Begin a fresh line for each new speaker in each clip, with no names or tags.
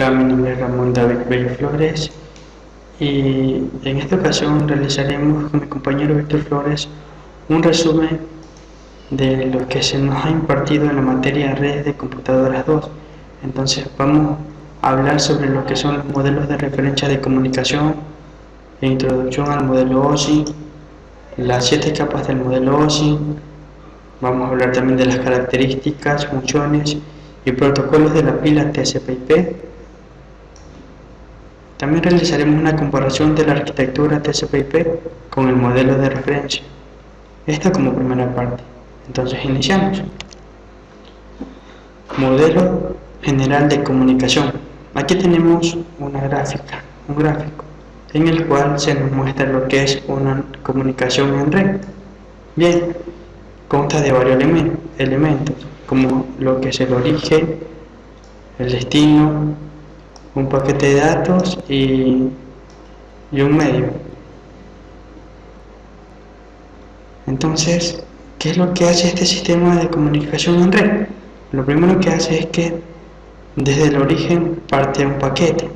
Hola, mi nombre es Ramón David Bello Flores y en esta ocasión realizaremos con mi compañero Víctor Flores un resumen de lo que se nos ha impartido en la materia de redes de computadoras 2. Entonces vamos a hablar sobre lo que son los modelos de referencia de comunicación, introducción al modelo OSI, las 7 capas del modelo OSI. Vamos a hablar también de las características, funciones y protocolos de la pila TCP/IP. También realizaremos una comparación de la arquitectura TCP/IP con el modelo de referencia. Esto como primera parte. Entonces iniciamos. Modelo general de comunicación. Aquí tenemos un gráfico en el cual se nos muestra lo que es una comunicación en red. Bien, consta de varios elementos, como lo que es el origen, el destino, un paquete de datos y un medio. Entonces, ¿qué es lo que hace este sistema de comunicación en red? Lo primero que hace es que desde el origen parte un paquete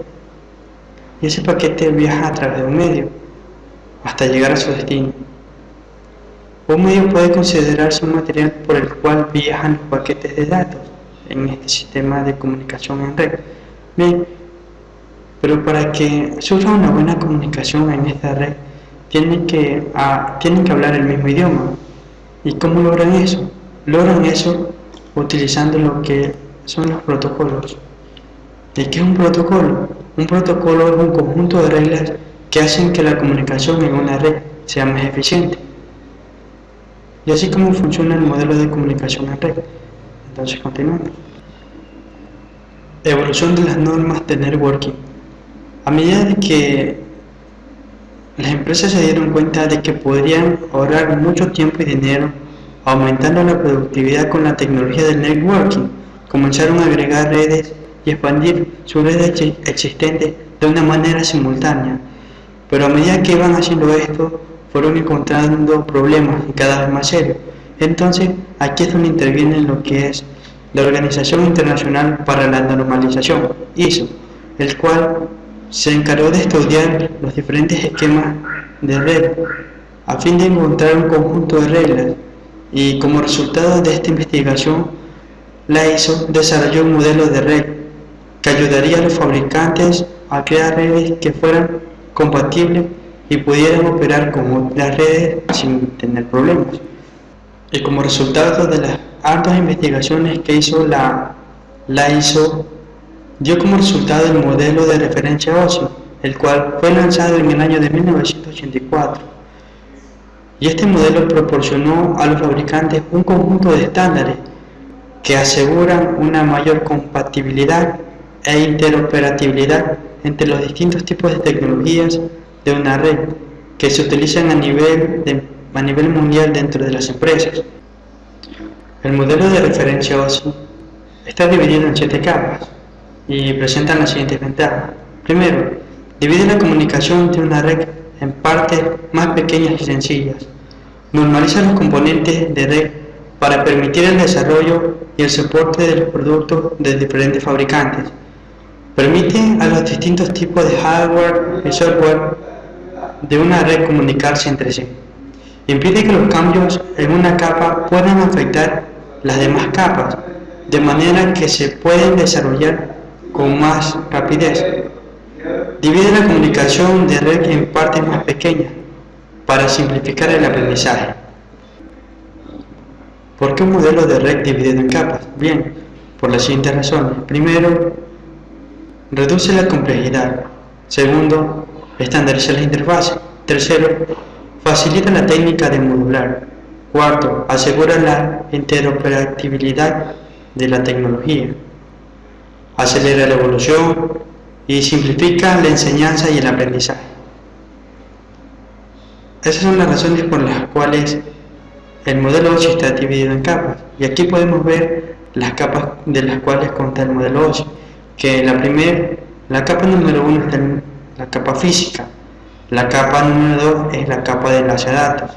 y ese paquete viaja a través de un medio hasta llegar a su destino. Un medio puede considerarse un material por el cual viajan los paquetes de datos en este sistema de comunicación en red. Bien, pero para que surja una buena comunicación en esta red, tienen que hablar el mismo idioma. ¿Y cómo logran eso? Logran eso utilizando lo que son los protocolos. ¿Y qué es un protocolo? Un protocolo es un conjunto de reglas que hacen que la comunicación en una red sea más eficiente. Y así como funciona el modelo de comunicación en red. Entonces continuamos. Evolución de las normas de networking. A medida de que las empresas se dieron cuenta de que podrían ahorrar mucho tiempo y dinero aumentando la productividad con la tecnología del networking, comenzaron a agregar redes y expandir sus redes existentes de una manera simultánea. Pero a medida que iban haciendo esto, fueron encontrando problemas y cada vez más serios. Entonces, aquí es donde interviene lo que es la Organización Internacional para la Normalización, ISO, el cual se encargó de estudiar los diferentes esquemas de red a fin de encontrar un conjunto de reglas, y como resultado de esta investigación, la ISO desarrolló un modelo de red que ayudaría a los fabricantes a crear redes que fueran compatibles y pudieran operar con otras redes sin tener problemas. Y como resultado de las hartas investigaciones que hizo la ISO, dio como resultado el modelo de referencia OSI, el cual fue lanzado en el año de 1984. Y este modelo proporcionó a los fabricantes un conjunto de estándares que aseguran una mayor compatibilidad e interoperabilidad entre los distintos tipos de tecnologías de una red que se utilizan a nivel mundial dentro de las empresas. El modelo de referencia OSI está dividido en 7 capas y presentan las siguientes ventajas. Primero, divide la comunicación de una red en partes más pequeñas y sencillas. Normaliza los componentes de red para permitir el desarrollo y el soporte de los productos de diferentes fabricantes. Permite a los distintos tipos de hardware y software de una red comunicarse entre sí. Impide que los cambios en una capa puedan afectar las demás capas, de manera que se pueden desarrollar con más rapidez. Divide la comunicación de red en partes más pequeñas para simplificar el aprendizaje. ¿Por qué un modelo de red dividido en capas? Bien, por las siguientes razones. Primero, reduce la complejidad. Segundo, estandariza las interfaces. Tercero, facilita la técnica de modular. Cuarto, asegura la interoperabilidad de la tecnología. Acelera la evolución y simplifica la enseñanza y el aprendizaje. Esas son las razones por las cuales el modelo OSI está dividido en capas. Y aquí podemos ver las capas de las cuales consta el modelo OSI. Que la capa número 1 es la capa física. La capa número 2 es la capa de enlace a datos.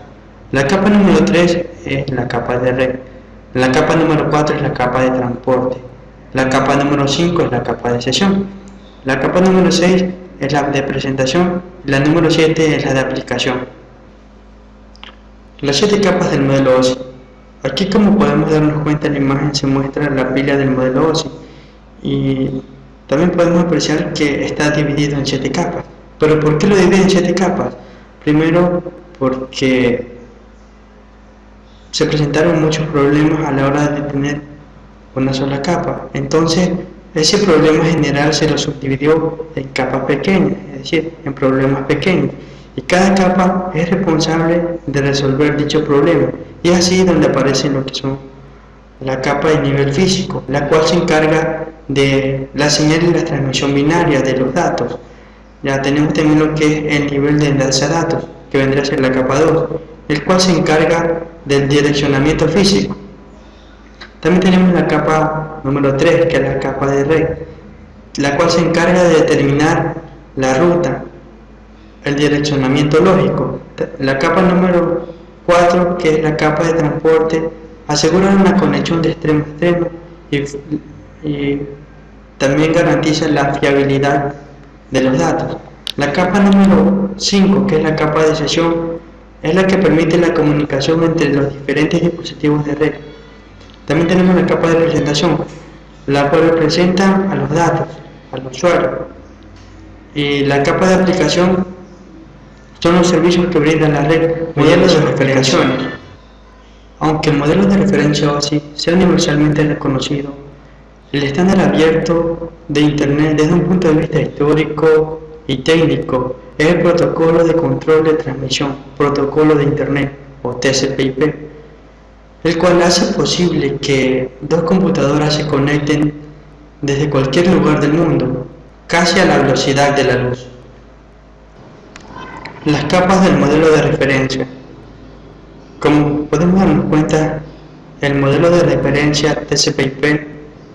La capa número 3 es la capa de red. La capa número 4 es la capa de transporte. La capa número 5 es la capa de sesión. La capa número 6 es la de presentación y la número 7 es la de aplicación. Las 7 capas del modelo OSI. Aquí, como podemos darnos cuenta, en la imagen se muestra la pila del modelo OSI y también podemos apreciar que está dividido en 7 capas. ¿Pero por qué lo divide en 7 capas? Primero, porque se presentaron muchos problemas a la hora de tener una sola capa. Entonces, ese problema general se lo subdividió en capas pequeñas, es decir, en problemas pequeños. Y cada capa es responsable de resolver dicho problema. Y es así donde aparecen lo que son la capa de nivel físico, la cual se encarga de la señal y la transmisión binaria de los datos. Ya tenemos también lo que es el nivel de enlace a datos, que vendría a ser la capa 2, el cual se encarga del direccionamiento físico. También tenemos la capa número 3, que es la capa de red, la cual se encarga de determinar la ruta, el direccionamiento lógico. La capa número 4, que es la capa de transporte, asegura una conexión de extremo a extremo y también garantiza la fiabilidad de los datos. La capa número 5, que es la capa de sesión, es la que permite la comunicación entre los diferentes dispositivos de red. También tenemos la capa de presentación, la cual representa a los datos, al usuario. Y la capa de aplicación son los servicios que brinda la red mediante sus aplicaciones. Aunque el modelo de referencia OSI sea universalmente reconocido, el estándar abierto de Internet desde un punto de vista histórico y técnico es el protocolo de control de transmisión, protocolo de Internet o TCP/IP, el cual hace posible que dos computadoras se conecten desde cualquier lugar del mundo, casi a la velocidad de la luz. Las capas del modelo de referencia. Como podemos darnos cuenta, el modelo de referencia TCP/IP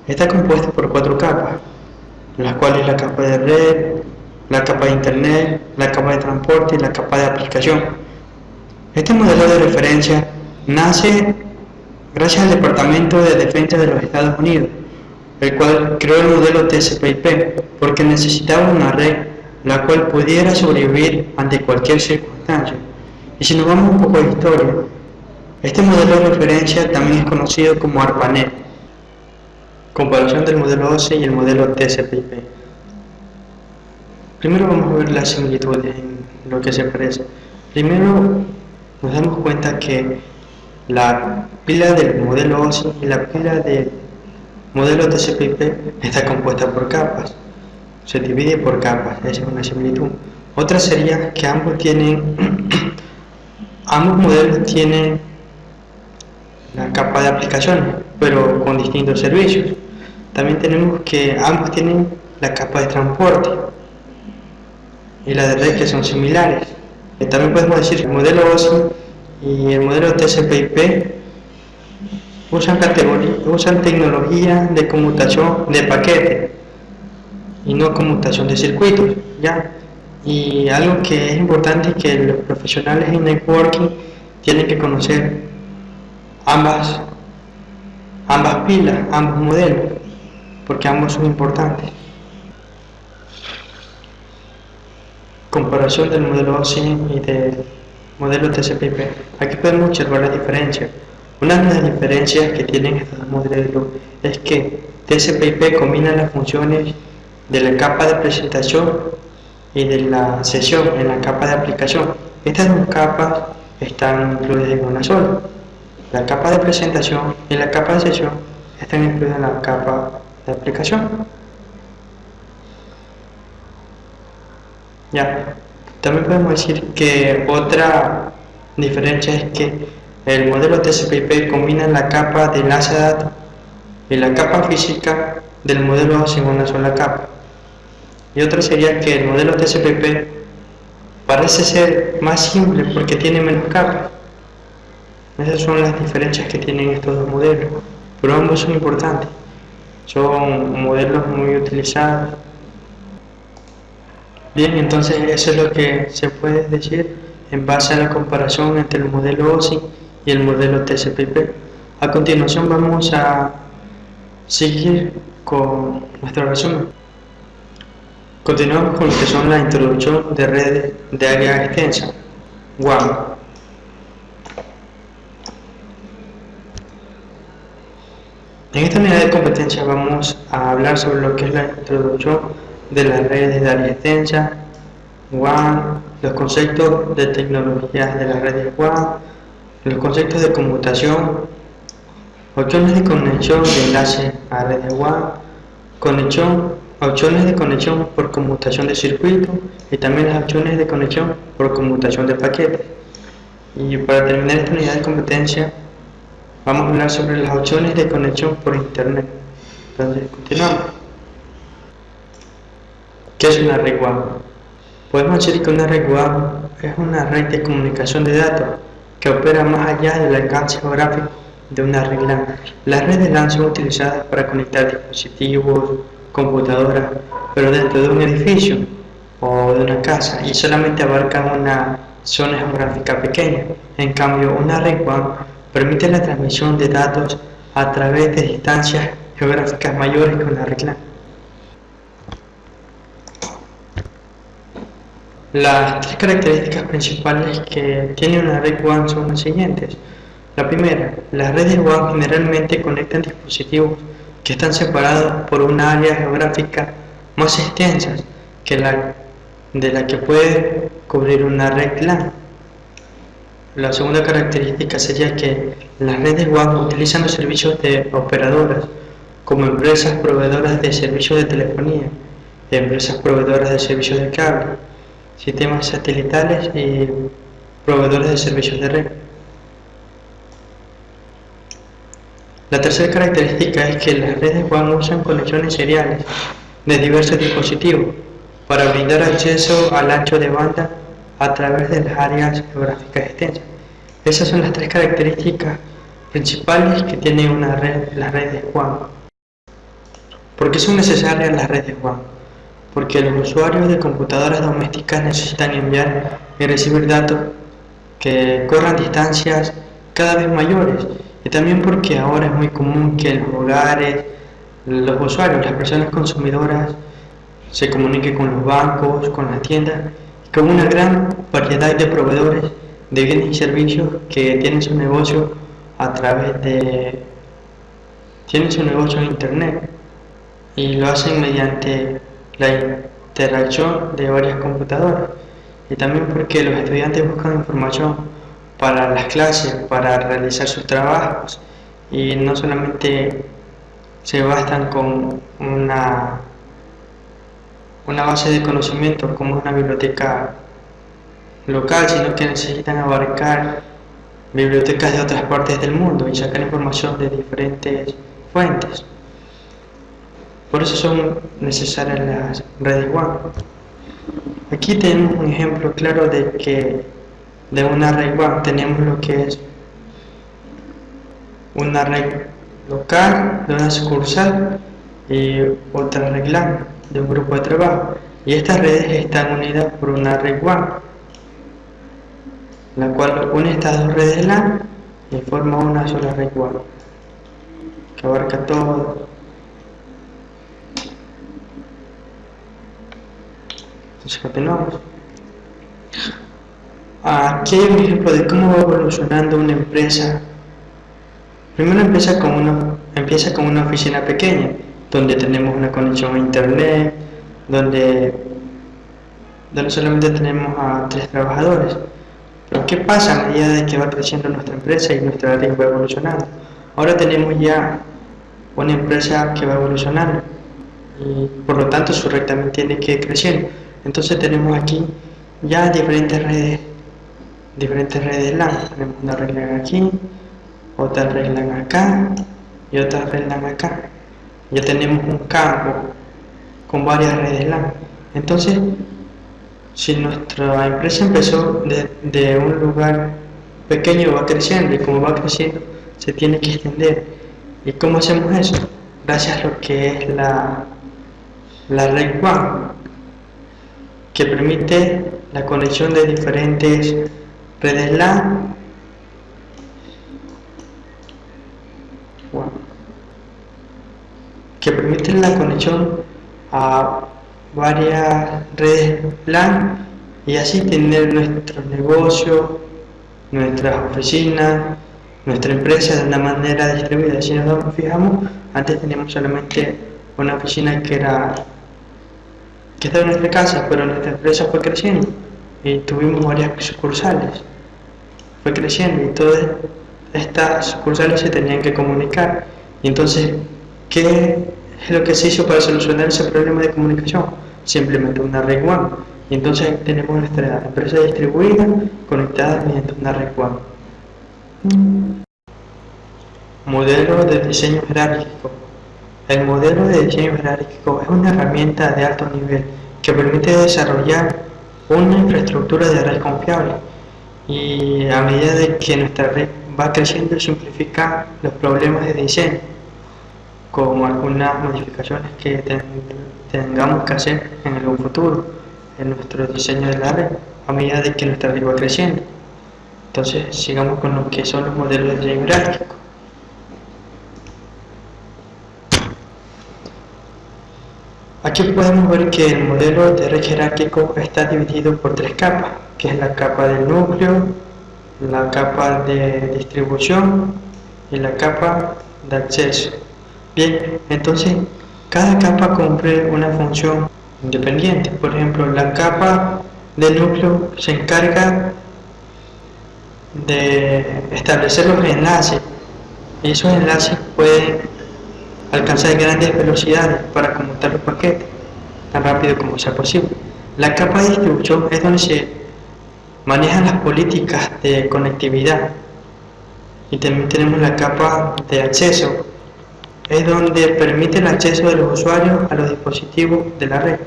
está compuesto por 4 capas, las cuales la capa de red, la capa de Internet, la capa de transporte y la capa de aplicación. Este modelo de referencia nace gracias al Departamento de Defensa de los Estados Unidos, el cual creó el modelo TCP/IP porque necesitaba una red la cual pudiera sobrevivir ante cualquier circunstancia. Y si nos vamos un poco de historia, este modelo de referencia también es conocido como ARPANET. Comparación del modelo OSI y el modelo TCP/IP. Primero vamos a ver las similitudes en lo que se parece. Primero nos damos cuenta que la pila del modelo OSI y la pila del modelo TCP/IP está compuesta por capas. Se divide por capas, esa es una similitud. Otra sería que ambos modelos tienen la capa de aplicaciones, pero con distintos servicios. También tenemos que ambos tienen la capa de transporte y la de red, que son similares. También podemos decir que el modelo OSI y el modelo TCP/IP usan tecnología de conmutación de paquete y no conmutación de circuitos, ¿ya? Y algo que es importante es que los profesionales en networking tienen que conocer ambas pilas, ambos modelos, porque ambos son importantes. Comparación del modelo OSI y del modelo TCP/IP. Aquí podemos observar las diferencias. Una de las diferencias que tienen estos dos modelos es que TCP/IP combina las funciones de la capa de presentación y de la sesión en la capa de aplicación. Estas dos capas están incluidas en una sola. La capa de presentación y la capa de sesión están incluidas en la capa de aplicación. Ya. También podemos decir que otra diferencia es que el modelo TCP/IP combina la capa de enlace a datos y la capa física del modelo OSI en una sola capa. Y otra sería que el modelo TCP/IP parece ser más simple porque tiene menos capas. Esas son las diferencias que tienen estos dos modelos, pero ambos son importantes. Son modelos muy utilizados. Bien, entonces eso es lo que se puede decir en base a la comparación entre el modelo OSI y el modelo TCP/IP. A continuación vamos a seguir con nuestro resumen. Continuamos con lo que son la introducción de redes de área extensa, WAN. En esta unidad de competencia vamos a hablar sobre lo que es la introducción de las redes de área extensa, WAN, los conceptos de tecnologías de las redes WAN, los conceptos de conmutación, opciones de conexión de enlace a redes WAN, opciones de conexión por conmutación de circuito y también las opciones de conexión por conmutación de paquetes. Y para terminar esta unidad de competencia vamos a hablar sobre las opciones de conexión por internet. Entonces, continuamos. ¿Qué es una red WAN? Podemos decir que una red WAN es una red de comunicación de datos que opera más allá del alcance geográfico de una red LAN. Las redes LAN son utilizadas para conectar dispositivos, computadoras, pero dentro de un edificio o de una casa y solamente abarcan una zona geográfica pequeña. En cambio, una red WAN permite la transmisión de datos a través de distancias geográficas mayores que una red LAN. Las tres características principales que tiene una red WAN son las siguientes. La primera, las redes WAN generalmente conectan dispositivos que están separados por una área geográfica más extensa que de la que puede cubrir una red LAN. La segunda característica sería que las redes WAN utilizan los servicios de operadoras, como empresas proveedoras de servicios de telefonía, empresas proveedoras de servicios de cable, sistemas satelitales y proveedores de servicios de red. La tercera característica es que las redes WAN usan conexiones seriales de diversos dispositivos para brindar acceso al ancho de banda a través de las áreas geográficas extensas. Esas son las tres características principales que tiene una red, las redes WAN. ¿Por qué son necesarias las redes WAN? Porque los usuarios de computadoras domésticas necesitan enviar y recibir datos que corran distancias cada vez mayores, y también porque ahora es muy común que en los hogares los usuarios, las personas consumidoras, se comuniquen con los bancos, con las tiendas, con una gran variedad de proveedores de bienes y servicios que tienen su negocio tienen su negocio en internet y lo hacen mediante la interacción de varias computadoras, y también porque los estudiantes buscan información para las clases, para realizar sus trabajos, y no solamente se bastan con una base de conocimientos como una biblioteca local, sino que necesitan abarcar bibliotecas de otras partes del mundo y sacar información de diferentes fuentes. Por eso son necesarias las redes WAN. Aquí tenemos un ejemplo claro de una red WAN. Tenemos lo que es una red local de una sucursal y otra red LAN de un grupo de trabajo, y estas redes están unidas por una red WAN, la cual une estas dos redes LAN y forma una sola red WAN que abarca todo. Entonces continuamos. Aquí hay un ejemplo de cómo va evolucionando una empresa. Primero empieza con una oficina pequeña, donde tenemos una conexión a internet, donde solamente tenemos a 3 trabajadores. Pero ¿qué pasa a medida de que va creciendo nuestra empresa y nuestra red va evolucionando? Ahora tenemos ya una empresa que va evolucionando y por lo tanto su red también tiene que ir creciendo. Entonces tenemos aquí ya diferentes redes LAN. Tenemos una red LAN aquí, otra red LAN acá y otra red LAN acá. Ya tenemos un campo con varias redes LAN. Entonces, si nuestra empresa empezó de un lugar pequeño, va creciendo, y como va creciendo se tiene que extender. ¿Y cómo hacemos eso? Gracias a lo que es la red WAN, que permite la conexión de diferentes redes LAN que permiten la conexión a varias redes LAN y así tener nuestro negocio, nuestras oficinas, nuestra empresa de una manera distribuida. Si nos fijamos, antes teníamos solamente una oficina que estaba en nuestra casa, pero nuestra empresa fue creciendo y tuvimos varias sucursales. Fue creciendo y todas estas sucursales se tenían que comunicar. Y entonces, ¿qué es lo que se hizo para solucionar ese problema de comunicación? Simplemente una red WAN. Y entonces tenemos nuestra empresa distribuida conectada mediante una red WAN. Modelo de diseño jerárquico. El modelo de diseño jerárquico es una herramienta de alto nivel que permite desarrollar una infraestructura de red confiable y a medida de que nuestra red va creciendo simplifica los problemas de diseño, como algunas modificaciones que tengamos que hacer en algún futuro en nuestro diseño de la red a medida de que nuestra red va creciendo. Entonces sigamos con lo que son los modelos de diseño jerárquico. Aquí podemos ver que el modelo de red jerárquico está dividido por tres capas, que es la capa del núcleo, la capa de distribución y la capa de acceso. Bien, entonces cada capa cumple una función independiente. Por ejemplo, la capa del núcleo se encarga de establecer los enlaces y esos enlaces pueden alcanzar grandes velocidades para conmutar los paquetes tan rápido como sea posible. La capa de distribución es donde se manejan las políticas de conectividad y también tenemos la capa de acceso, es donde permite el acceso de los usuarios a los dispositivos de la red.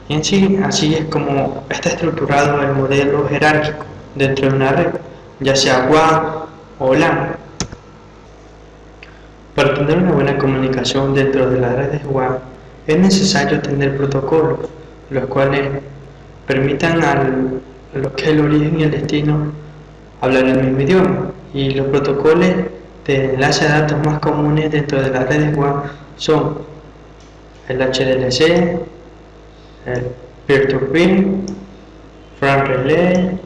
Y en sí, así es como está estructurado el modelo jerárquico dentro de una red, ya sea WAN o LAN. Para tener una buena comunicación dentro de las redes WAN es necesario tener protocolos, los cuales permitan a lo que es el origen y el destino hablar el mismo idioma. Y los protocolos de enlace de datos más comunes dentro de las redes WAN son el HDLC, el Peer-to-Peer, Front Relay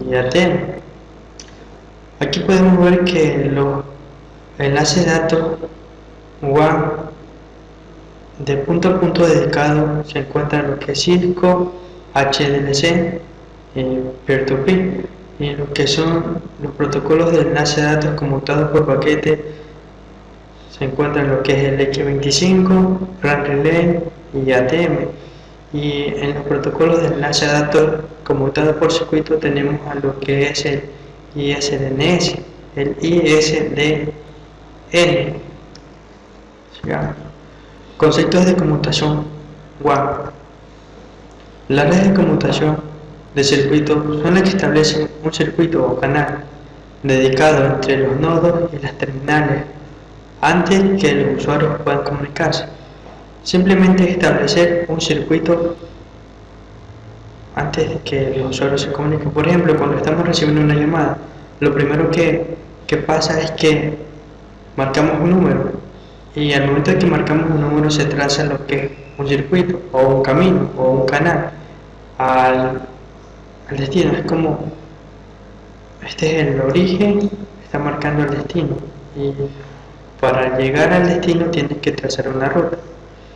y ATM. Aquí podemos ver que los enlaces de datos WAN de punto a punto dedicado se encuentran lo que es Cisco, HDLC y Peer-to-Peer, y lo que son los protocolos de enlace de datos conmutados por paquete se encuentran lo que es el X25, Front Relay y ATM. Y en los protocolos de enlace de datos conmutados por circuito tenemos a lo que es el ISDNS, el ISDN. Conceptos de conmutación WAN. Las redes de conmutación de circuito son las que establecen un circuito o canal dedicado entre los nodos y las terminales antes que los usuarios puedan comunicarse. Simplemente establecer un circuito antes de que los usuarios se comuniquen. Por ejemplo, cuando estamos recibiendo una llamada, lo primero que pasa es que marcamos un número y al momento de que marcamos un número se traza lo que es un circuito o un camino o un canal al destino. Es como este es el origen, está marcando el destino y para llegar al destino tienes que trazar una ruta.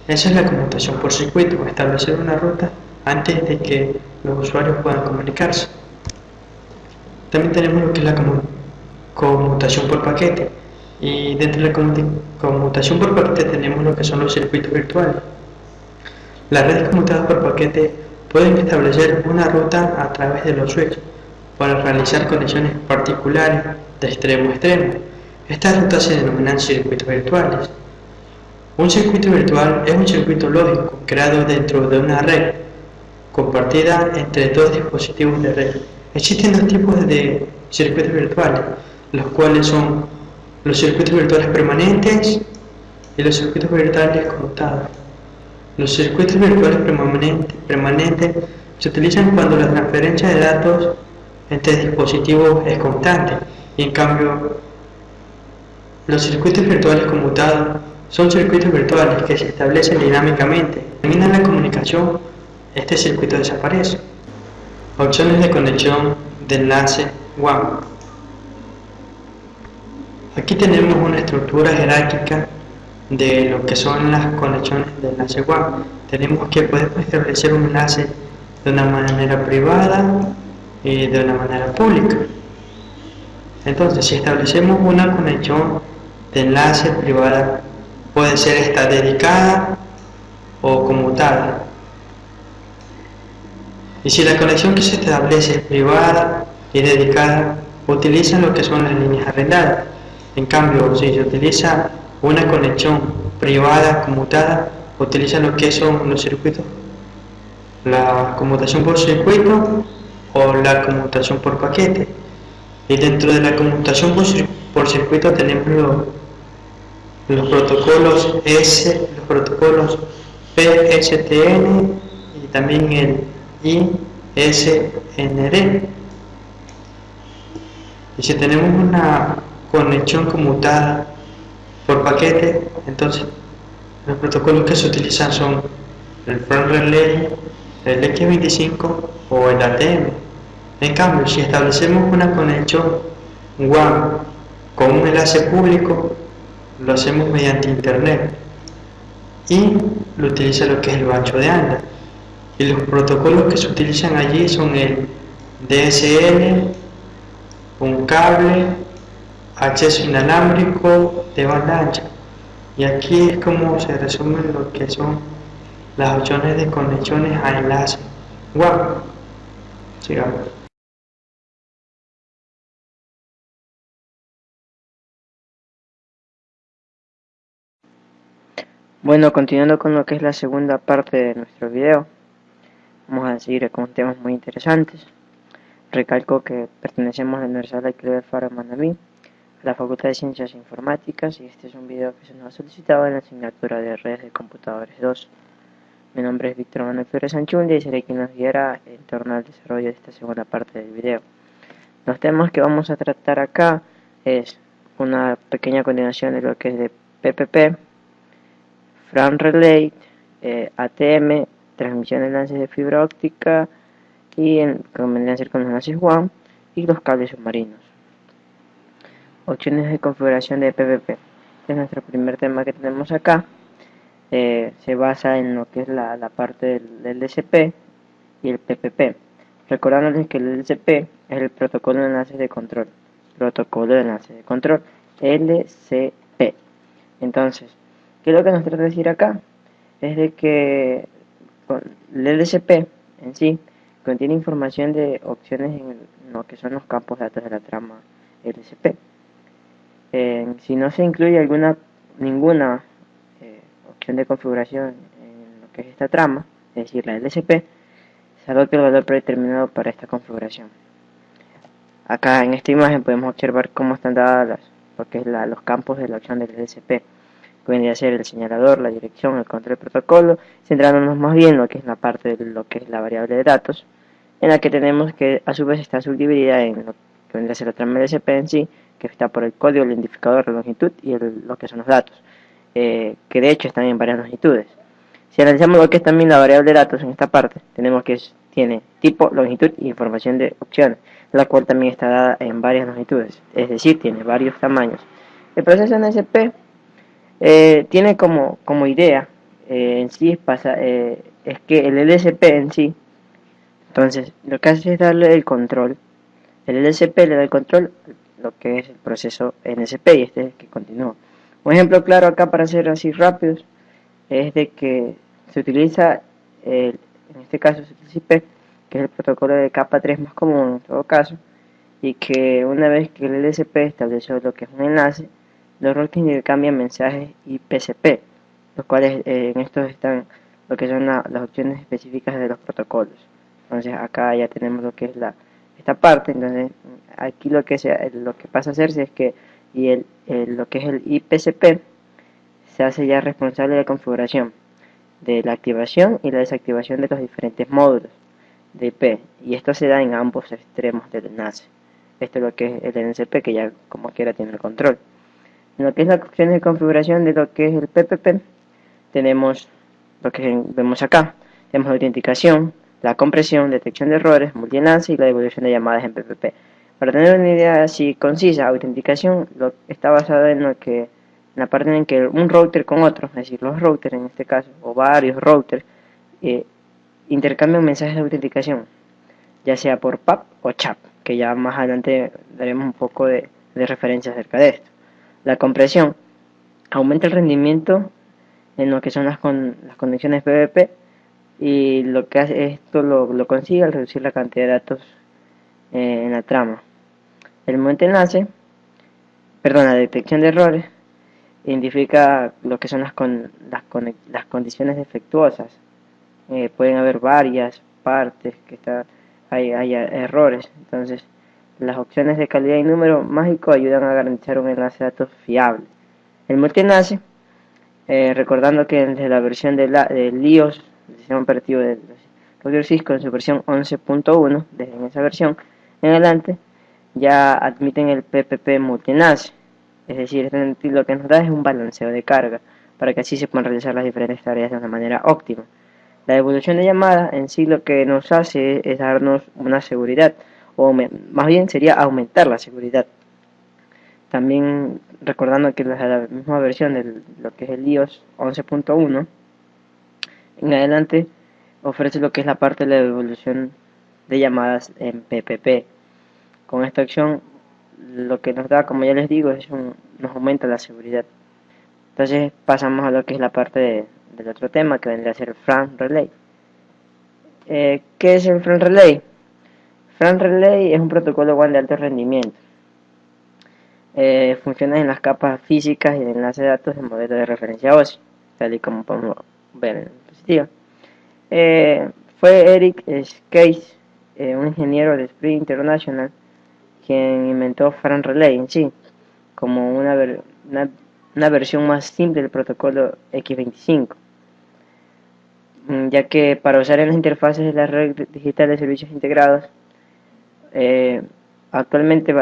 Esa es la conmutación por circuito, establecer una ruta antes de que los usuarios puedan comunicarse. También tenemos lo que es la conmutación por paquete, y dentro de la conmutación por paquete tenemos lo que son los circuitos virtuales. Las redes conmutadas por paquete pueden establecer una ruta a través de los switches para realizar conexiones particulares de extremo a extremo. Estas rutas se denominan circuitos virtuales. Un circuito virtual es un circuito lógico creado dentro de una red compartida entre dos dispositivos de red. Existen dos tipos de circuitos virtuales, los cuales son los circuitos virtuales permanentes y los circuitos virtuales conmutados. Los circuitos virtuales permanentes se utilizan cuando la transferencia de datos entre dispositivos es constante, y en cambio los circuitos virtuales conmutados Son circuitos virtuales que se establecen dinámicamente. Termina la comunicación, este circuito desaparece. Opciones de conexión de enlace WAN. Aquí tenemos una estructura jerárquica de lo que son las conexiones de enlace WAN. Tenemos que podemos establecer un enlace de una manera privada y de una manera pública. Entonces, si establecemos una conexión de enlace privada, puede ser esta dedicada o conmutada. Y si la conexión que se establece es privada y dedicada, utiliza lo que son las líneas arrendadas. En cambio, si se utiliza una conexión privada conmutada, utiliza lo que son los circuitos, la conmutación por circuito o la conmutación por paquete. Y dentro de la conmutación por circuito tenemos los protocolos los protocolos PSTN y también el ISNR. Y si tenemos una conexión conmutada por paquete, entonces los protocolos que se utilizan son el Front Relay, el X25 o el ATM. En cambio, si establecemos una conexión WAN con un enlace público, lo hacemos mediante internet y lo utiliza lo que es el ancho de banda. Y los protocolos que se utilizan allí son el DSL, un cable, acceso inalámbrico de banda ancha. Y aquí es como se resumen lo que son las opciones de conexiones a enlace WAN. Sigamos.
Bueno, continuando con lo que es la segunda parte de nuestro video, vamos a seguir con temas muy interesantes. Recalco que pertenecemos a la Universidad de Alquiler Faro Manabí, a la Facultad de Ciencias Informáticas, y este es un video que se nos ha solicitado en la asignatura de Redes de Computadores 2. Mi nombre es Víctor Manuel Flores Anchundia y seré quien nos guiará en torno al desarrollo de esta segunda parte del video. Los temas que vamos a tratar acá es una pequeña continuación de lo que es de PPP, Front Relay, ATM, transmisión de enlaces de fibra óptica y conveniencia con los enlaces WAN y los cables submarinos. Opciones de configuración de PPP. Este es nuestro primer tema que tenemos acá. Se basa en lo que es la parte del LCP y el PPP. Recordándoles que el LCP es el protocolo de enlaces de control. LCP. Entonces, ¿qué es lo que nos trata de decir acá? Es de que el LCP en sí contiene información de opciones en lo que son los campos de datos de la trama LCP. Si no se incluye ninguna opción de configuración en lo que es esta trama, es decir, la LCP, se adopta el valor predeterminado para esta configuración. Acá en esta imagen podemos observar cómo están dadas los campos de la opción del LCP. Vendría a ser el señalador, la dirección, el control del protocolo, centrándonos más bien en lo que es la parte de lo que es la variable de datos, en la que tenemos que a su vez está subdividida en lo que vendría a ser la trama LCP en sí, que está por el código, el identificador, la longitud y lo que son los datos, que de hecho están en varias longitudes. Si analizamos lo que es también la variable de datos en esta parte, tenemos que tiene tipo, longitud y información de opciones, la cual también está dada en varias longitudes, es decir, tiene varios tamaños. El proceso NSP tiene como idea en sí es que el LSP en sí, entonces lo que hace es darle el control, el LSP le da el control lo que es el proceso NSP y este es el que continúa. Un ejemplo claro acá para ser así rápidos es de que se utiliza en este caso el TCP, que es el protocolo de capa 3 más común en todo caso, y que una vez que el LSP estableció lo que es un enlace, los routers intercambian mensajes IPCP, los cuales en estos están lo que son las opciones específicas de los protocolos. Entonces acá ya tenemos lo que es esta parte. Entonces aquí lo que pasa a hacerse es que lo que es el IPCP se hace ya responsable de la configuración de la activación y la desactivación de los diferentes módulos de IP, y esto se da en ambos extremos del enlace. Esto es lo que es el NSP, que ya como quiera tiene el control. En lo que es las opciones de configuración de lo que es el PPP, tenemos lo que vemos acá. Tenemos la autenticación, la compresión, detección de errores, multienlace y la devolución de llamadas en PPP. Para tener una idea así concisa, autenticación está basada en la parte en que un router con otro, es decir, los routers en este caso, o varios routers, intercambian mensajes de autenticación, ya sea por PAP o CHAP, que ya más adelante daremos un poco de referencia acerca de esto. La compresión aumenta el rendimiento en lo que son las conexiones PVP, y lo que hace esto lo consigue al reducir la cantidad de datos en la trama. El momento enlace, perdón, la detección de errores identifica lo que son las condiciones defectuosas. Pueden haber varias partes hay errores. Entonces, las opciones de calidad y número mágico ayudan a garantizar un enlace de datos fiable. El multienlace, recordando que desde la versión del iOS, el sistema operativo del router Cisco en su versión 11.1, desde esa versión en adelante, ya admiten el PPP multienlace. Es decir, lo que nos da es un balanceo de carga, para que así se puedan realizar las diferentes tareas de una manera óptima. La devolución de llamada en sí lo que nos hace es darnos una seguridad, o más bien sería aumentar la seguridad. También recordando que la misma versión de lo que es el iOS 11.1 en adelante ofrece lo que es la parte de la devolución de llamadas en PPP. Con esta opción lo que nos da, como ya les digo, nos aumenta la seguridad. Entonces pasamos a lo que es la parte del otro tema, que vendría a ser FRAM Relay. ¿Qué es el FRAM Relay? FRAM Relay es un protocolo WAN de alto rendimiento. Funciona en las capas físicas y el enlace de datos del modelo de referencia OSI, tal y como podemos ver en la diapositiva. Fue Eric Scheiss, un ingeniero de Sprint International, quien inventó FRAM Relay en sí, como una versión más simple del protocolo X25, ya que para usar en las interfaces de la red digital de servicios integrados, actualmente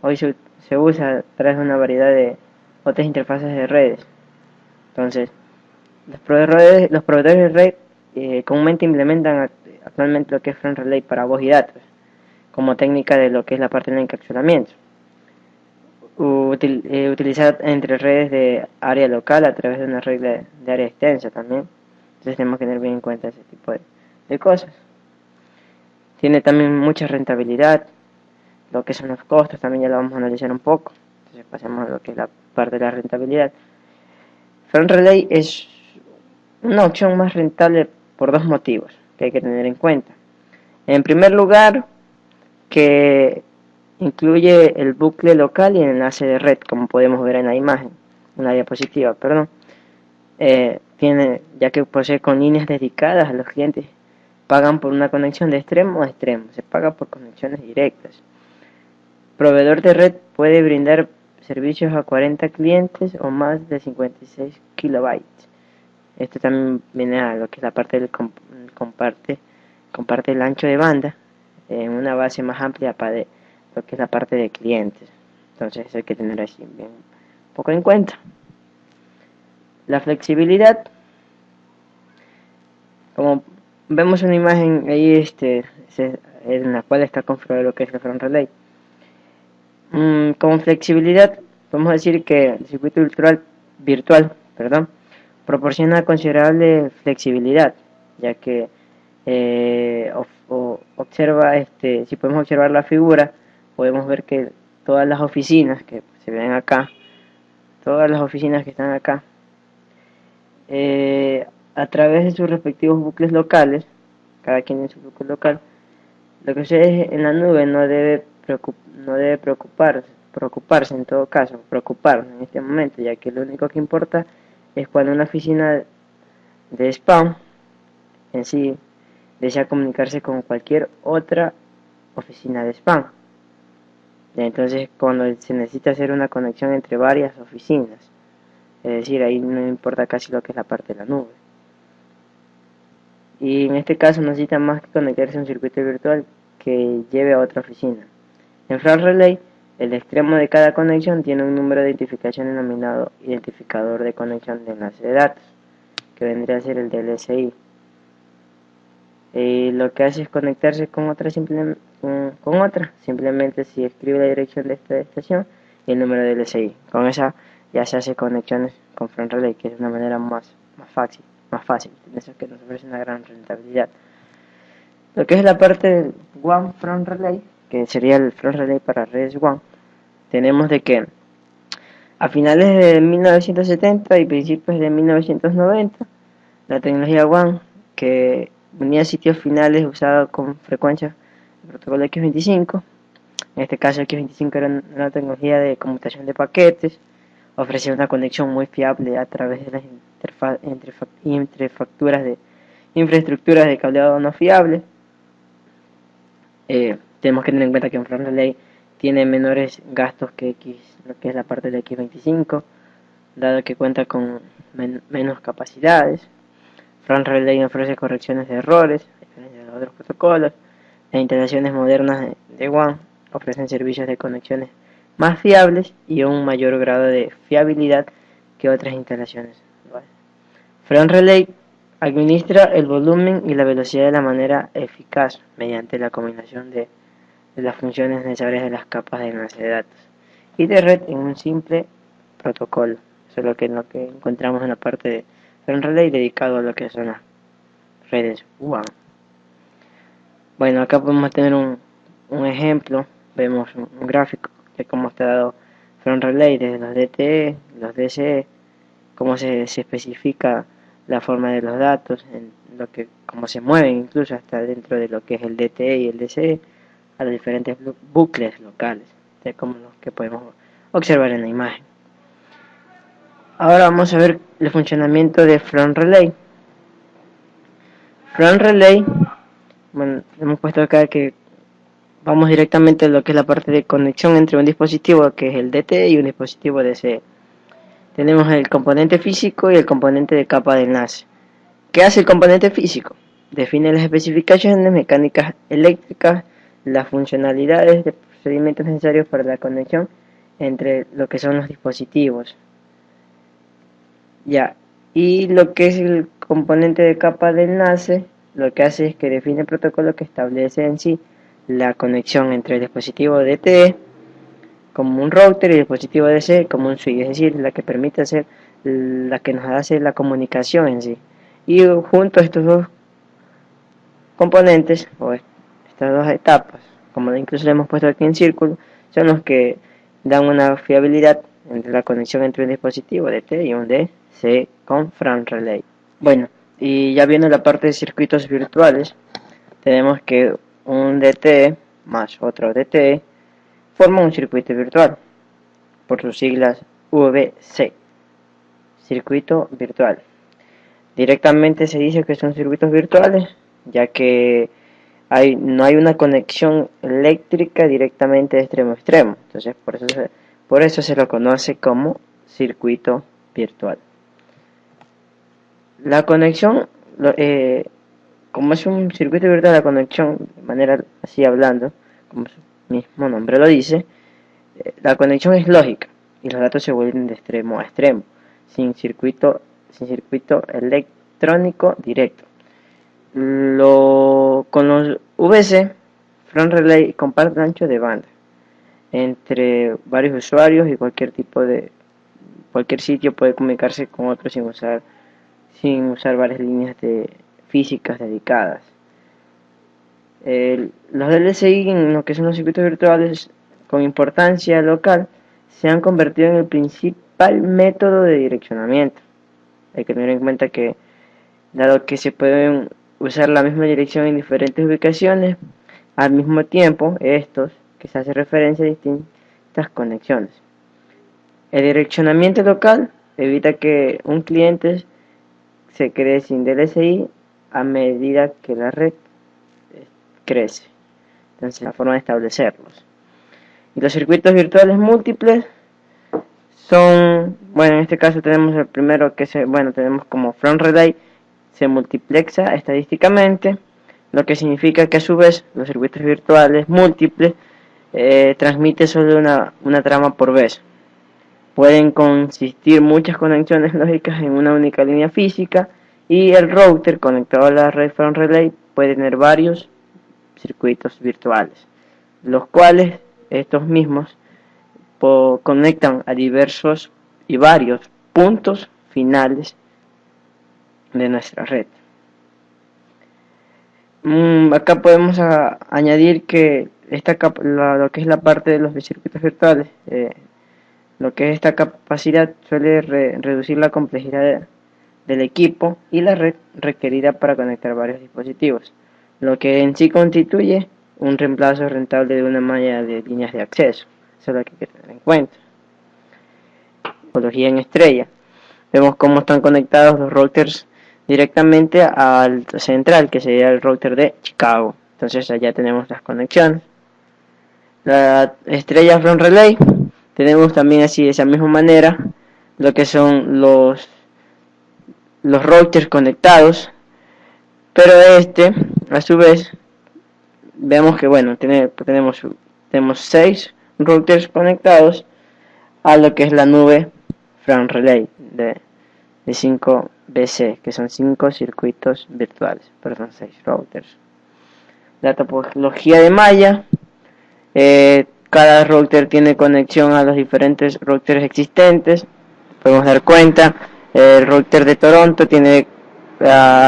hoy se usa a través de una variedad de otras interfaces de redes. Entonces, los proveedores de red comúnmente implementan actualmente lo que es FRAM Relay para voz y datos, como técnica de lo que es la parte del encapsulamiento. Utilizar entre redes de área local a través de una red de área extensa también. Entonces tenemos que tener bien en cuenta ese tipo de cosas. Tiene también mucha rentabilidad. Lo que son los costos también ya lo vamos a analizar un poco. Entonces pasemos a lo que es la parte de la rentabilidad. FRAM Relay es una opción más rentable por dos motivos que hay que tener en cuenta. En primer lugar, que incluye el bucle local y el enlace de red, como podemos ver en la imagen, en la diapositiva, perdón. Ya que posee con líneas dedicadas a los clientes, pagan por una conexión de extremo a extremo, se paga por conexiones directas. Proveedor de red puede brindar servicios a 40 clientes o más de 56 kilobytes. Esto también viene a lo que es la parte del comparte el ancho de banda en una base más amplia para lo que es la parte de clientes. Entonces eso hay que tener así bien un poco en cuenta. La flexibilidad, como vemos una imagen ahí en la cual está configurado lo que es el FRAM Relay. Con flexibilidad podemos decir que el circuito virtual proporciona considerable flexibilidad, ya que observa, si podemos observar la figura, podemos ver que todas las oficinas que se ven acá, todas las oficinas que están acá, a través de sus respectivos bucles locales, cada quien en su bucle local, lo que sucede en la nube no debe preocuparse en todo caso, preocuparnos en este momento, ya que lo único que importa es cuando una oficina de spam en sí desea comunicarse con cualquier otra oficina de spam. Entonces, cuando se necesita hacer una conexión entre varias oficinas, es decir, ahí no importa casi lo que es la parte de la nube. Y en este caso necesita más que conectarse a un circuito virtual que lleve a otra oficina. En FRAM Relay El extremo de cada conexión tiene un número de identificación denominado identificador de conexión de enlace de datos, que vendría a ser el DLSI. Lo que hace es conectarse con otra, simplemente si escribe la dirección de esta estación y el número de DLSI. Con esa ya se hace conexiones con Front Relay, que es una manera más fácil, eso que nos ofrece una gran rentabilidad. Lo que es la parte del WAN Front Relay, que sería el Front Relay para redes WAN, tenemos de que a finales de 1970 y principios de 1990, la tecnología WAN, que unía sitios finales usada con frecuencia el protocolo X25, en este caso X25 era una tecnología de conmutación de paquetes, ofrecía una conexión muy fiable a través de las infraestructuras de cableado no fiable. Tenemos que tener en cuenta que un Front Relay tiene menores gastos que lo que es la parte de X25, dado que cuenta con menos capacidades. Front Relay ofrece correcciones de errores, a diferencia de los otros protocolos. Las instalaciones modernas de WAN ofrecen servicios de conexiones más fiables y un mayor grado de fiabilidad que otras instalaciones. Front Relay administra el volumen y la velocidad de la manera eficaz mediante la combinación de las funciones necesarias de las capas de enlace de datos y de red en un simple protocolo. Eso es lo que encontramos en la parte de Front Relay dedicado a lo que son las redes WAN. Bueno, acá podemos tener un ejemplo, vemos un gráfico de cómo está dado Front Relay desde los DTE, los DCE, cómo se especifica la forma de los datos, cómo se mueven incluso hasta dentro de lo que es el DTE y el DCE, a los diferentes bucles locales, como los que podemos observar en la imagen. Ahora vamos a ver el funcionamiento de Front Relay. Front Relay, bueno, hemos puesto acá que vamos directamente a lo que es la parte de conexión entre un dispositivo que es el DTE y un dispositivo DCE. Tenemos el componente físico y el componente de capa de enlace. ¿Qué hace el componente físico? Define las especificaciones mecánicas eléctricas, las funcionalidades de procedimientos necesarios para la conexión entre lo que son los dispositivos. Y lo que es el componente de capa de enlace, lo que hace es que define el protocolo que establece en sí la conexión entre el dispositivo DTE como un router y el dispositivo DC como un switch, es decir, la que permite hacer, la que nos hace la comunicación en sí. Y junto a estos dos componentes, o estas dos etapas, como incluso le hemos puesto aquí en círculo, son los que dan una fiabilidad entre la conexión entre un dispositivo DTE y un DC con Front Relay. Bueno, y ya viendo la parte de circuitos virtuales, tenemos que un DTE más otro DTE forma un circuito virtual, por sus siglas VC, circuito virtual. Directamente se dice que son circuitos virtuales, ya que no hay una conexión eléctrica directamente de extremo a extremo. Entonces, por eso se lo conoce como circuito virtual. La conexión, como es un circuito virtual, la conexión, de manera así hablando, como su mismo nombre lo dice, la conexión es lógica y los datos se vuelven de extremo a extremo, sin circuito electrónico directo. Con los VC, Front Relay comparte ancho de banda entre varios usuarios y cualquier sitio puede comunicarse con otro sin usar varias líneas físicas dedicadas. Los DLSI, en lo que son los circuitos virtuales con importancia local, se han convertido en el principal método de direccionamiento. Hay que tener en cuenta que, dado que se pueden usar la misma dirección en diferentes ubicaciones, al mismo tiempo, que se hace referencia a distintas conexiones. El direccionamiento local evita que un cliente se cree sin DLSI a medida que la red crece. Entonces, la forma de establecerlos. Y los circuitos virtuales múltiples son, bueno, en este caso tenemos el primero tenemos como Front Relay se multiplexa estadísticamente, lo que significa que a su vez los circuitos virtuales múltiples transmite solo una trama por vez. Pueden consistir muchas conexiones lógicas en una única línea física, y el router conectado a la red Front Relay puede tener varios circuitos virtuales, los cuales estos mismos conectan a diversos y varios puntos finales de nuestra red. Acá podemos añadir que lo que es la parte de los circuitos virtuales, lo que es esta capacidad suele reducir la complejidad del equipo y la red requerida para conectar varios dispositivos, lo que en sí constituye un reemplazo rentable de una malla de líneas de acceso. Eso es lo que hay que tener en cuenta. Topología en estrella. Vemos cómo están conectados los routers directamente al central, que sería el router de Chicago. Entonces allá tenemos las conexiones. La estrella Front Relay, tenemos también así de esa misma manera lo que son los routers conectados, pero a su vez vemos que bueno, tenemos 6 routers conectados a lo que es la nube Front Relay de 5BC, que son 5 circuitos virtuales, perdón, 6 routers. La topología de malla, cada router tiene conexión a los diferentes routers existentes. Podemos dar cuenta, el router de Toronto tiene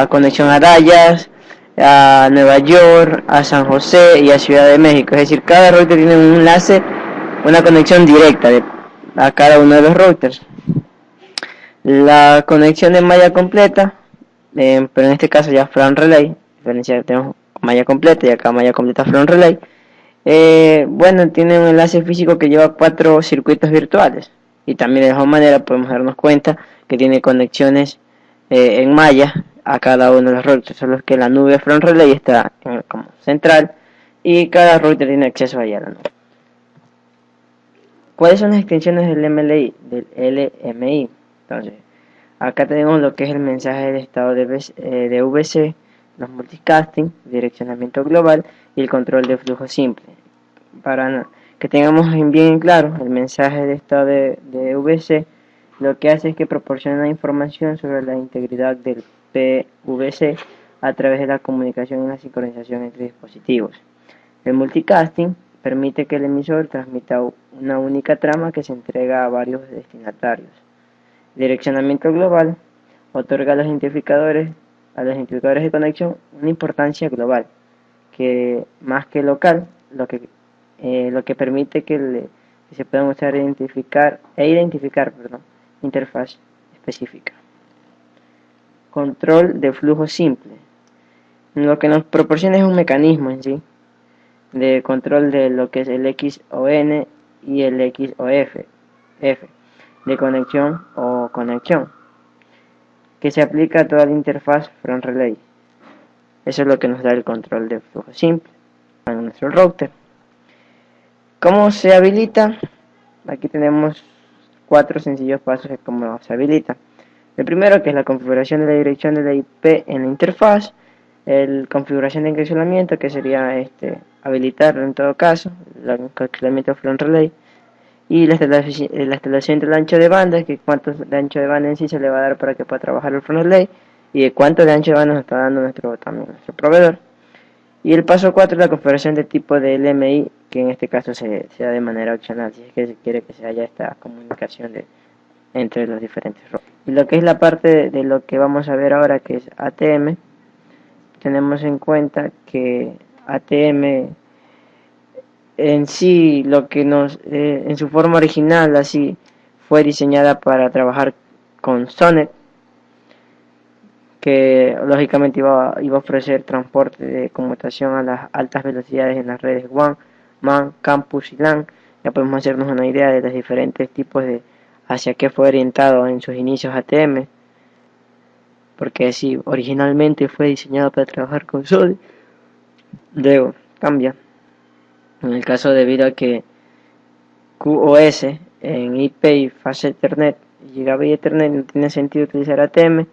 conexión a Dallas, a Nueva York, a San José y a Ciudad de México. Es decir, cada router tiene un enlace, una conexión directa a cada uno de los routers. La conexión de malla completa, pero en este caso ya Front Relay, tenemos malla completa y acá malla completa Front Relay. Bueno, tiene un enlace físico que lleva 4 circuitos virtuales, y también de esa manera podemos darnos cuenta que tiene conexiones en malla a cada uno de los routers, solo que la nube Front Relay está como central y cada router tiene acceso allá a la nube. ¿Cuáles son las extensiones del MLI? Del LMI. Entonces, acá tenemos lo que es el mensaje de estado de VC, los multicasting, direccionamiento global y el control de flujo simple. Para que tengamos bien claro, el mensaje de estado de VC lo que hace es que proporciona información sobre la integridad del PVC a través de la comunicación y la sincronización entre dispositivos. El multicasting permite que el emisor transmita una única trama que se entrega a varios destinatarios. Direccionamiento global otorga a los identificadores de conexión una importancia global, que más que local, lo que permite que se puedan usar identificar interfaz específica. Control de flujo simple. Lo que nos proporciona es un mecanismo en sí de control de lo que es el XON y el XOF de conexión o conexión, que se aplica a toda la interfaz Front Relay. Eso es lo que nos da el control de flujo simple en nuestro router. ¿Cómo se habilita? Aquí tenemos 4 sencillos pasos de cómo se habilita. El primero, que es la configuración de la dirección de la IP en la interfaz. La configuración de encapsulamiento, que sería habilitarlo en todo caso, el encapsulamiento Front Relay. Y la instalación del ancho de banda, que cuánto de ancho de banda en sí se le va a dar para que pueda trabajar el Front Relay, y de cuánto de ancho de banda nos está dando nuestro proveedor. Y el paso 4 es la configuración de tipo de LMI, que en este caso se da de manera opcional, si es que se quiere que se haya esta comunicación entre los diferentes routers. Y lo que es la parte de lo que vamos a ver ahora, que es ATM, tenemos en cuenta que ATM en sí, lo que en su forma original así fue diseñada para trabajar con SONET, que lógicamente iba a ofrecer transporte de conmutación a las altas velocidades en las redes WAN, MAN, Campus y LAN. Ya podemos hacernos una idea de los diferentes tipos hacia qué fue orientado en sus inicios ATM, porque sí, originalmente fue diseñado para trabajar con SONET, luego cambia. En el caso debido a que QoS en IP y Fast Ethernet y Gigabit Ethernet no tiene sentido utilizar ATM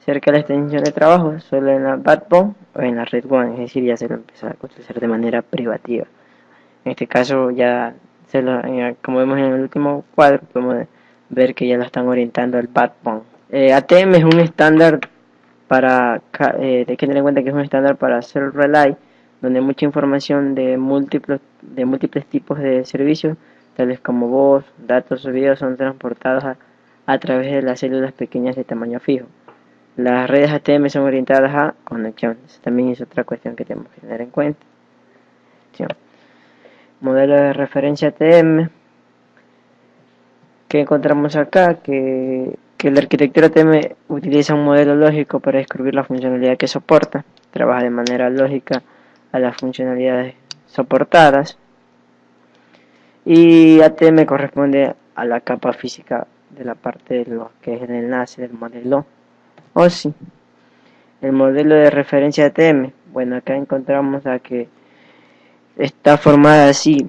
cerca de la extensión de trabajo, solo en la backbone o en la red WAN, es decir, ya se lo empezó a utilizar de manera privativa. En este caso ya, como vemos en el último cuadro, podemos ver que ya lo están orientando al backbone. ATM es un estándar hay que tener en cuenta que es un estándar para Self Relay, donde mucha información de múltiples tipos de servicios, tales como voz, datos o videos, son transportados a través de las células pequeñas de tamaño fijo. Las redes ATM son orientadas a conexiones. También es otra cuestión que tenemos que tener en cuenta. Modelo de referencia ATM. Que encontramos acá? Que la arquitectura ATM utiliza un modelo lógico para describir la funcionalidad que soporta. Trabaja de manera lógica a las funcionalidades soportadas. Y ATM corresponde a la capa física de la parte de lo que es el enlace del modelo OSI. El modelo de referencia ATM, bueno, acá encontramos a que está formada así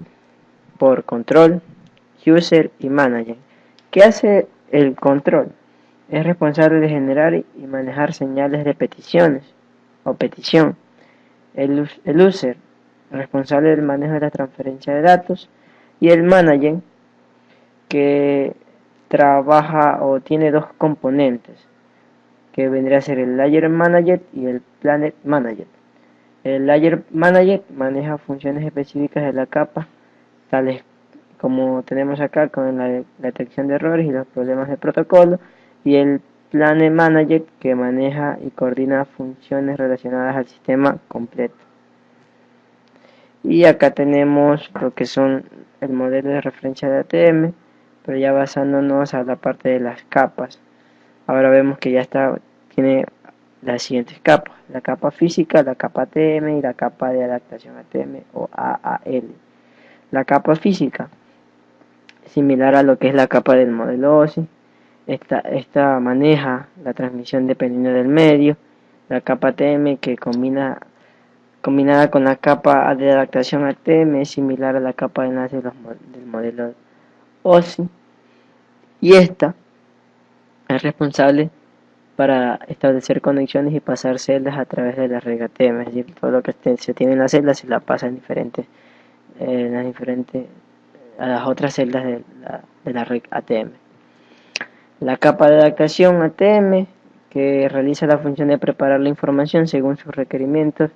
por control, user y manager. ¿Qué hace el control? Es responsable de generar y manejar señales de peticiones o petición. El user, responsable del manejo de la transferencia de datos. Y el manager, que trabaja o tiene dos componentes, que vendría a ser el Layer Manager y el Planet Manager. El Layer Manager maneja funciones específicas de la capa, tales como tenemos acá con la detección de errores y los problemas de protocolo, y el Planet Manager, que maneja y coordina funciones relacionadas al sistema completo. Y acá tenemos lo que son el modelo de referencia de ATM, pero ya basándonos a la parte de las capas. Ahora vemos que ya tiene las siguientes capas: la capa física, la capa ATM y la capa de adaptación ATM o AAL. La capa física, similar a lo que es la capa del modelo OSI, esta maneja la transmisión dependiendo del medio. La capa ATM, que combinada con la capa de adaptación ATM, es similar a la capa de enlace del modelo OSI, y esta es responsable para establecer conexiones y pasar celdas a través de la red ATM. Es decir, todo lo que se tiene en la celda se la pasa a las otras celdas de la red ATM. La capa de adaptación ATM, que realiza la función de preparar la información según sus requerimientos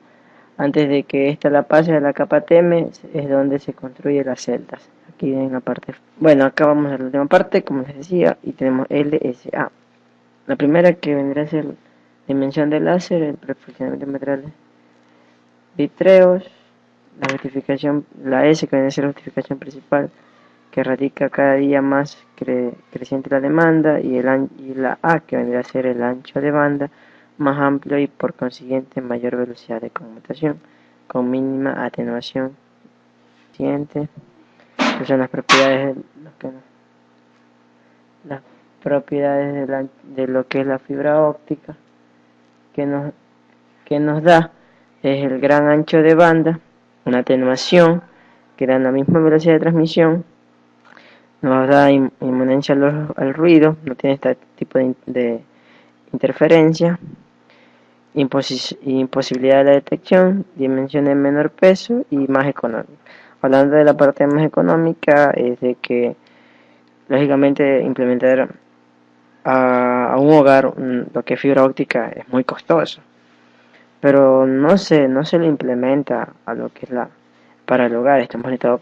antes de que ésta la pase a la capa ATM, es donde se construyen las celdas. Aquí en la parte, bueno, acá vamos a la última parte, como les decía, y tenemos LSA. La primera, que vendrá a ser dimensión del láser, el perfeccionamiento de materiales vitreos, la S, que viene a ser la justificación principal, que radica cada día más creciente la demanda, y la A, que vendría a ser el ancho de banda más amplio y por consiguiente mayor velocidad de conmutación con mínima atenuación. Siguiente, que son las propiedades de lo que es la fibra óptica, que nos da es el gran ancho de banda, una atenuación que da la misma velocidad de transmisión, nos da inmunencia al ruido, no tiene este tipo de interferencia, imposibilidad de la detección, dimensión de menor peso y más económica. Hablando de la parte más económica, es de que lógicamente implementar a un hogar lo que es fibra óptica es muy costoso, pero no se le implementa a lo que es para el hogar. Está monetado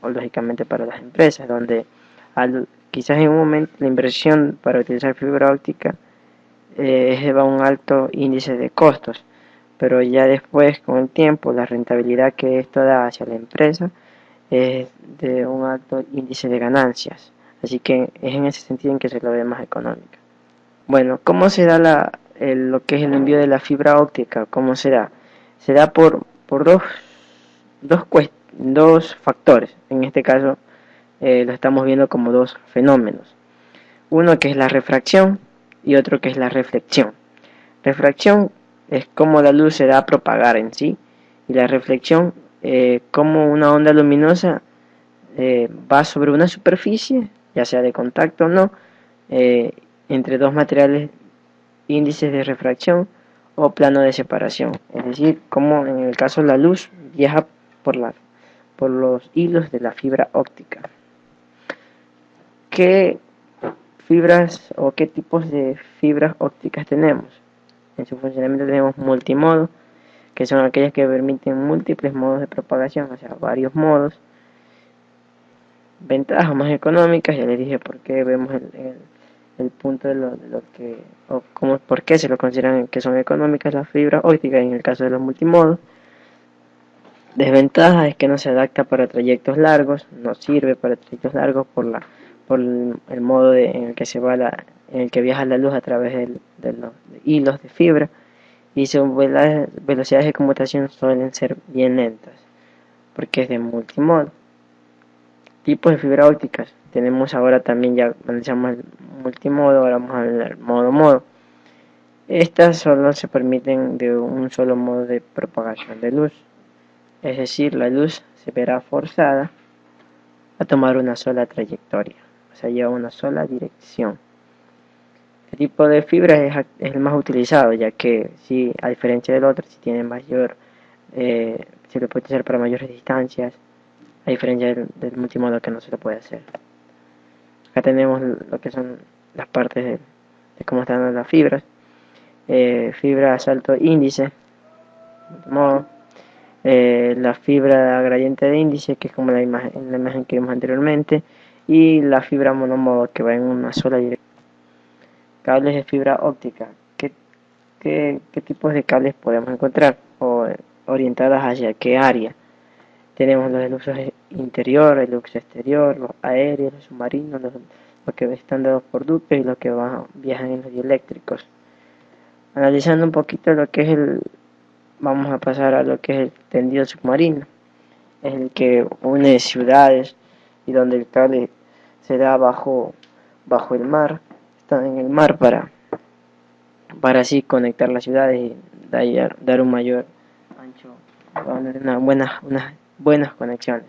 lógicamente para las empresas, donde quizás en un momento la inversión para utilizar fibra óptica lleva un alto índice de costos, pero ya después, con el tiempo, la rentabilidad que esto da hacia la empresa es de un alto índice de ganancias. Así que es en ese sentido en que se lo ve más económica. Bueno, ¿cómo se da lo que es el envío de la fibra óptica? ¿Cómo se da? Se da por dos factores. En este caso lo estamos viendo como dos fenómenos. Uno, que es la refracción, y otro, que es la reflexión. Refracción es cómo la luz se da a propagar en sí, y la reflexión, cómo una onda luminosa va sobre una superficie, ya sea de contacto o no, entre dos materiales, índices de refracción o plano de separación. Es decir, como en el caso de la luz viaja por los hilos de la fibra óptica. ¿Qué fibras o qué tipos de fibras ópticas tenemos? En su funcionamiento tenemos multimodo, que son aquellas que permiten múltiples modos de propagación, o sea, varios modos. Ventajas más económicas, ya les dije por qué vemos el punto de lo que, o cómo, por qué se lo consideran que son económicas las fibras ópticas en el caso de los multimodos. Desventaja es que no se adapta para trayectos largos, no sirve para trayectos largos por el modo en el que en el que viaja la luz a través de los hilos de fibra, y sus velocidades de conmutación suelen ser bien lentas porque es de multimodo. Tipos de fibra ópticas tenemos ahora también, ya analizamos el multimodo, ahora vamos a ver modo. Estas solo se permiten de un solo modo de propagación de luz, es decir, la luz se verá forzada a tomar una sola trayectoria, o sea, lleva una sola dirección. Este tipo de fibra es el más utilizado, ya que si, a diferencia del otro, si tiene mayor, se lo puede utilizar para mayores distancias, a diferencia del multimodo que no se lo puede hacer. Acá tenemos lo que son las partes de cómo están las fibras. Fibra salto índice, multimodo. La fibra gradiente de índice, que es como la imagen que vimos anteriormente, y la fibra monomodo, que va en una sola dirección. Cables de fibra óptica. ¿Qué tipos de cables podemos encontrar? O orientadas hacia qué área? Tenemos los de uso interior, el uso exterior, los aéreos, los submarinos, los que están dados por ductos y los que viajan en los dieléctricos. Analizando un poquito lo que es vamos a pasar a lo que es el tendido submarino. Es el que une ciudades y donde el cable se da bajo el mar, está en el mar para así conectar las ciudades y dar un mayor ancho, unas buenas conexiones.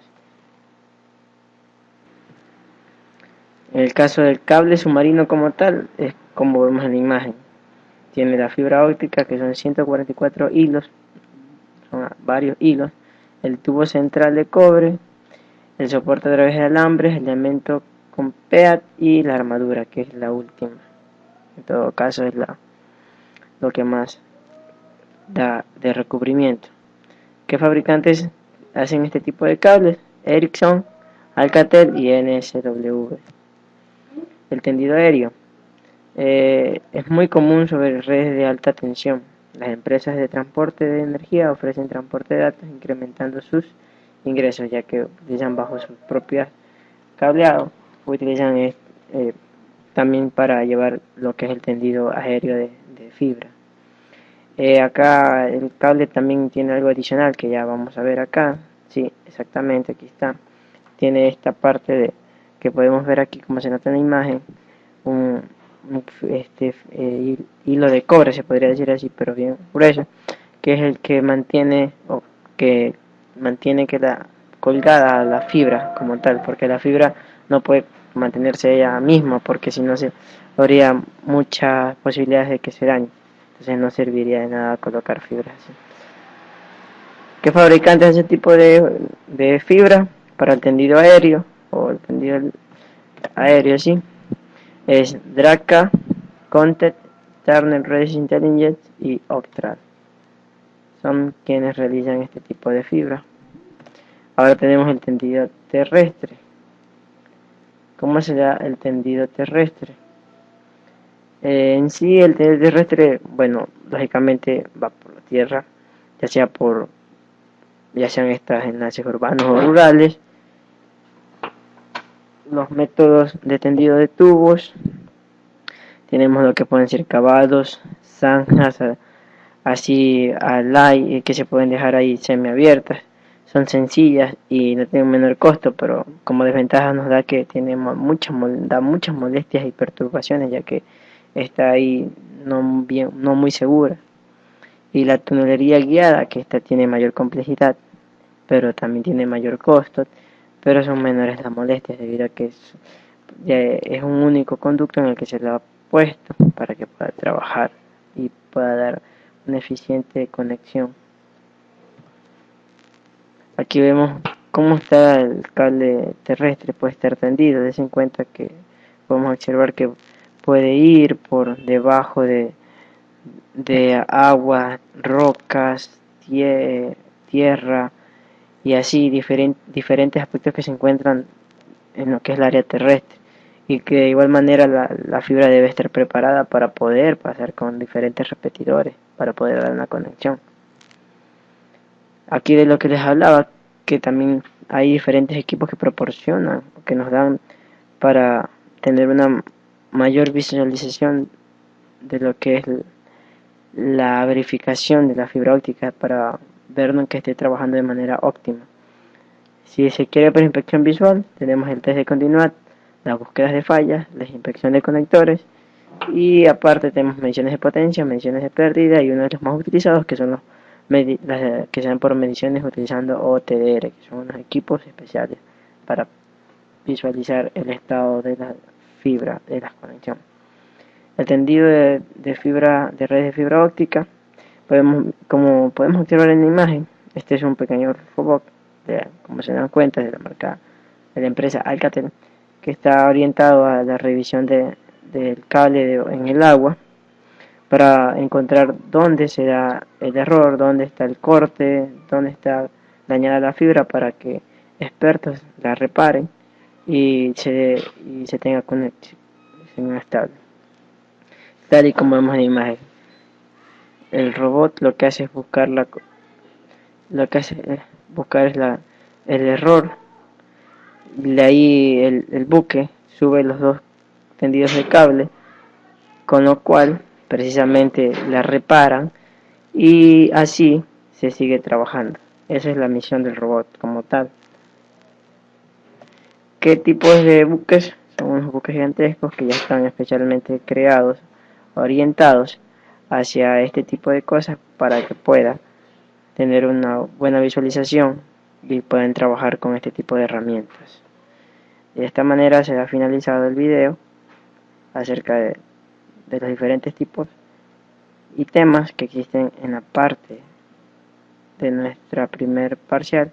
En el caso del cable submarino como tal, es como vemos en la imagen. Tiene la fibra óptica, que son 144 hilos, son varios hilos, el tubo central de cobre, el soporte a través de alambres, el elemento con PEAT y la armadura, que es la última. En todo caso es lo que más da de recubrimiento. ¿Qué fabricantes hacen este tipo de cables? Ericsson, Alcatel y NSW. El tendido aéreo es muy común sobre redes de alta tensión. Las empresas de transporte de energía ofrecen transporte de datos incrementando sus ingresos, ya que utilizan bajo sus propias cableados, utilizan también para llevar lo que es el tendido aéreo de fibra. Acá el cable también tiene algo adicional que ya vamos a ver acá. Sí, exactamente, aquí está. Tiene esta parte que podemos ver aquí, como se nota en la imagen, hilo de cobre, se podría decir así, pero bien grueso, que es el que mantiene que queda colgada la fibra como tal, porque la fibra no puede mantenerse ella misma, porque si no habría muchas posibilidades de que se dañe. Entonces no serviría de nada colocar fibras así. ¿Qué fabricante hace ese tipo de fibra para el tendido aéreo o el tendido aéreo? Sí, es Draca, Contact, Turner Race Intelligence y Octral. Son quienes realizan este tipo de fibra. Ahora tenemos el tendido terrestre. ¿Cómo será el tendido terrestre? En sí, el tendido terrestre, bueno, lógicamente va por la tierra, ya sean estos enlaces urbanos o rurales. Los métodos de tendido de tubos, tenemos lo que pueden ser cavados, zanjas, así al aire, que se pueden dejar ahí semiabiertas. Son sencillas y no tienen menor costo, pero como desventaja nos da que tiene muchas molestias y perturbaciones, ya que está ahí no muy segura. Y la tunelería guiada, que esta tiene mayor complejidad, pero también tiene mayor costo, pero son menores las molestias debido a que es un único conducto en el que se le ha puesto para que pueda trabajar y pueda dar una eficiente conexión. Aquí vemos cómo está el cable terrestre, puede estar tendido. Des en cuenta que podemos observar que puede ir por debajo de agua, rocas, tierra y así diferentes aspectos que se encuentran en lo que es el área terrestre, y que de igual manera la fibra debe estar preparada para poder pasar con diferentes repetidores para poder dar una conexión. Aquí de lo que les hablaba, que también hay diferentes equipos que proporcionan, que nos dan para tener una mayor visualización de lo que es la verificación de la fibra óptica, para vernos que esté trabajando de manera óptima. Si se quiere por inspección visual, tenemos el test de continuidad, las búsquedas de fallas, la inspección de conectores, y aparte tenemos mediciones de potencia, mediciones de pérdida, y uno de los más utilizados que son las que se dan por mediciones utilizando OTDR, que son unos equipos especiales para visualizar el estado de la fibra de la conexión. El tendido de fibra, de redes de fibra óptica, como podemos observar en la imagen, este es un pequeño robot, como se dan cuenta, de la marca de la empresa Alcatel, que está orientado a la revisión del cable en el agua, para encontrar dónde se da el error, dónde está el corte, dónde está dañada la fibra, para que expertos la reparen y se tenga conexión estable. Tal y como vemos en la imagen, el robot lo que hace es buscar el error. De ahí el buque sube los dos tendidos de cable, con lo cual precisamente la reparan, y así se sigue trabajando. Esa es la misión del robot como tal. ¿Qué tipos de buques? Son unos buques gigantescos que ya están especialmente creados, orientados hacia este tipo de cosas, para que pueda tener una buena visualización y puedan trabajar con este tipo de herramientas. De esta manera se ha finalizado el video acerca de los diferentes tipos y temas que existen en la parte de nuestra primer parcial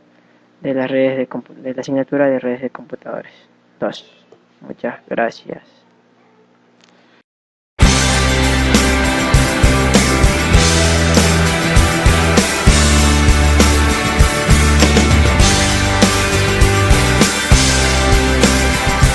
de las redes de la asignatura de redes de computadores 2. Muchas gracias.